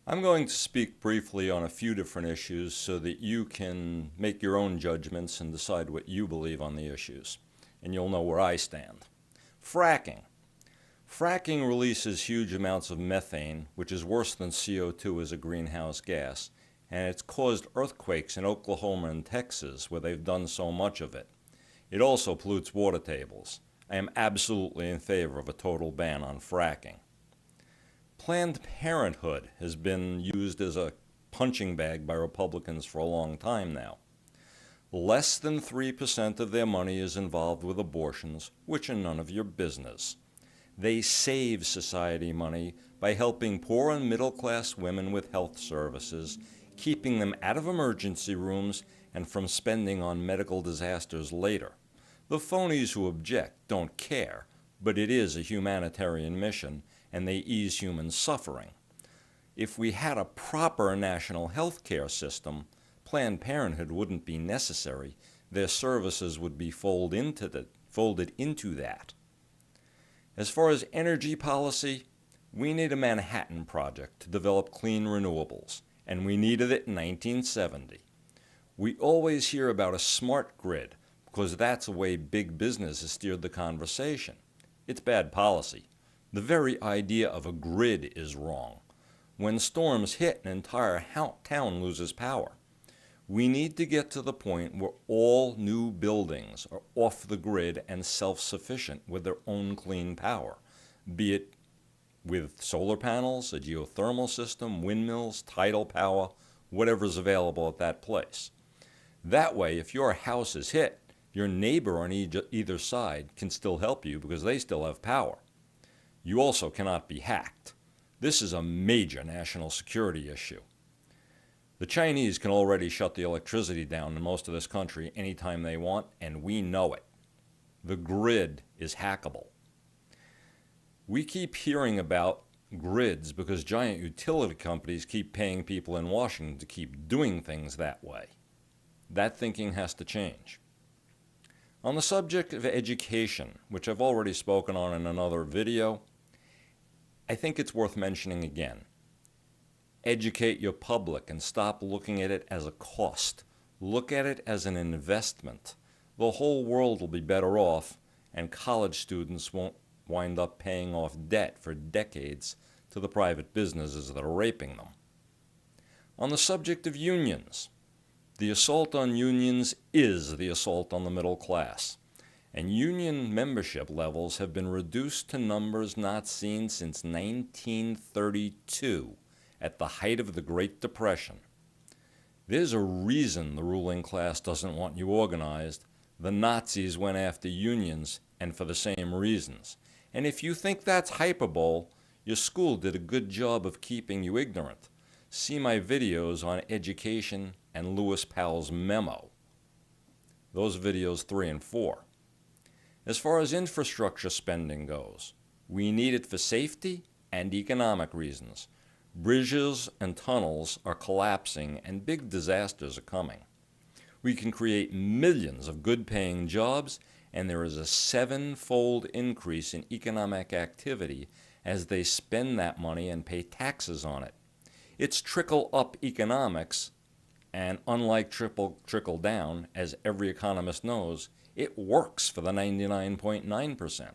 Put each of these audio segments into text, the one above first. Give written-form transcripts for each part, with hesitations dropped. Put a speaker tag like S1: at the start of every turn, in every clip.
S1: I'm going to speak briefly on a few different issues so that you can make your own judgments and decide what you believe on the issues, and you'll know where I stand. Fracking. Fracking releases huge amounts of methane, which is worse than CO2 as a greenhouse gas, and it's caused earthquakes in Oklahoma and Texas where they've done so much of it. It also pollutes water tables. I am absolutely in favor of a total ban on fracking. Planned Parenthood has been used as a punching bag by Republicans for a long time now. Less than 3% of their money is involved with abortions, which are none of your business. They save society money by helping poor and middle-class women with health services, keeping them out of emergency rooms and from spending on medical disasters later. The phonies who object don't care, but it is a humanitarian mission, and they ease human suffering. If we had a proper national health care system, Planned Parenthood wouldn't be necessary. Their services would be folded into that. As far as energy policy, we need a Manhattan Project to develop clean renewables, and we needed it in 1970. We always hear about a smart grid because that's the way big business has steered the conversation. It's bad policy. The very idea of a grid is wrong. When storms hit, an entire town loses power. We need to get to the point where all new buildings are off the grid and self-sufficient with their own clean power, be it with solar panels, a geothermal system, windmills, tidal power, whatever's available at that place. That way, if your house is hit, your neighbor on either side can still help you because they still have power. You also cannot be hacked. This is a major national security issue. The Chinese can already shut the electricity down in most of this country anytime they want, and we know it. The grid is hackable. We keep hearing about grids because giant utility companies keep paying people in Washington to keep doing things that way. That thinking has to change. On the subject of education, which I've already spoken on in another video, I think it's worth mentioning again. Educate your public and stop looking at it as a cost. Look at it as an investment. The whole world will be better off, and college students won't wind up paying off debt for decades to the private businesses that are raping them. On the subject of unions, the assault on unions is the assault on the middle class, and union membership levels have been reduced to numbers not seen since 1932, at the height of the Great Depression. There's a reason the ruling class doesn't want you organized. The Nazis went after unions, and for the same reasons. And if you think that's hyperbole, your school did a good job of keeping you ignorant. See my videos on education and Lewis Powell's memo. Those videos 3 and 4. As far as infrastructure spending goes, we need it for safety and economic reasons. Bridges and tunnels are collapsing and big disasters are coming. We can create millions of good-paying jobs, and there is a 7-fold increase in economic activity as they spend that money and pay taxes on it. It's trickle-up economics, and unlike trickle-down, as every economist knows, it works for the 99.9%.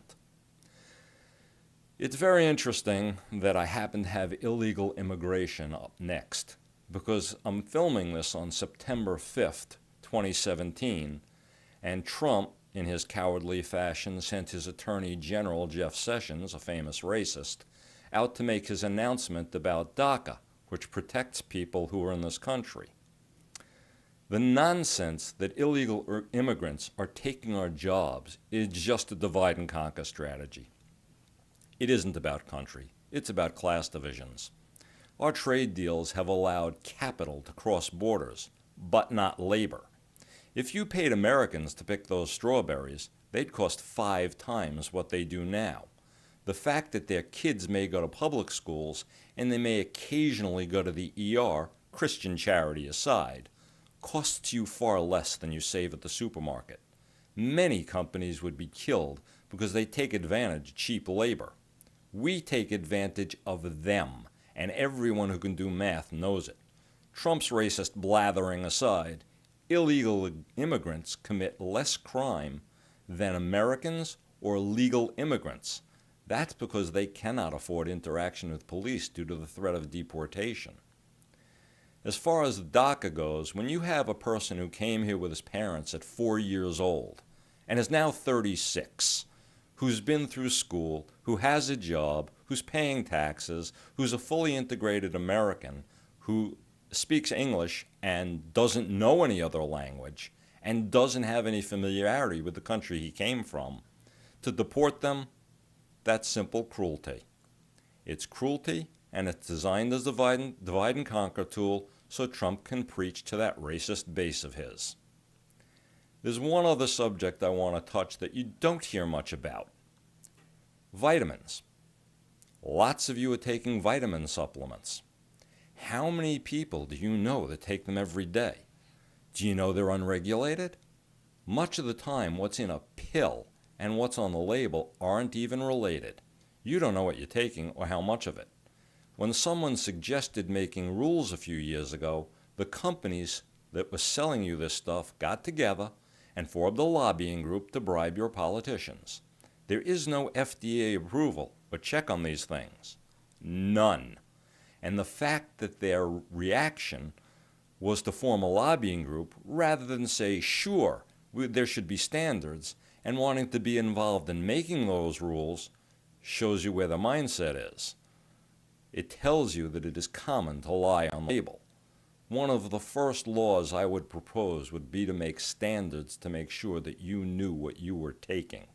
S1: It's very interesting that I happen to have illegal immigration up next, because I'm filming this on September 5th, 2017, and Trump, in his cowardly fashion, sent his Attorney General, Jeff Sessions, a famous racist, out to make his announcement about DACA, which protects people who are in this country. The nonsense that illegal immigrants are taking our jobs is just a divide and conquer strategy. It isn't about country, it's about class divisions. Our trade deals have allowed capital to cross borders, but not labor. If you paid Americans to pick those strawberries, they'd cost 5 times what they do now. The fact that their kids may go to public schools and they may occasionally go to the ER, Christian charity aside, costs you far less than you save at the supermarket. Many companies would be killed because they take advantage of cheap labor. We take advantage of them, and everyone who can do math knows it. Trump's racist blathering aside, illegal immigrants commit less crime than Americans or legal immigrants. That's because they cannot afford interaction with police due to the threat of deportation. As far as DACA goes, when you have a person who came here with his parents at 4 years old and is now 36, who's been through school, who has a job, who's paying taxes, who's a fully integrated American, who speaks English and doesn't know any other language and doesn't have any familiarity with the country he came from, to deport them, that's simple cruelty. It's cruelty, and it's designed as a divide and conquer tool so Trump can preach to that racist base of his. There's one other subject I want to touch that you don't hear much about. Vitamins. Lots of you are taking vitamin supplements. How many people do you know that take them every day? Do you know they're unregulated? Much of the time, what's in a pill and what's on the label aren't even related. You don't know what you're taking or how much of it. When someone suggested making rules a few years ago, the companies that were selling you this stuff got together and formed a lobbying group to bribe your politicians. There is no FDA approval or check on these things. None. And the fact that their reaction was to form a lobbying group rather than say, sure, there should be standards, and wanting to be involved in making those rules shows you where the mindset is. It tells you that it is common to lie on the label. One of the first laws I would propose would be to make standards to make sure that you knew what you were taking.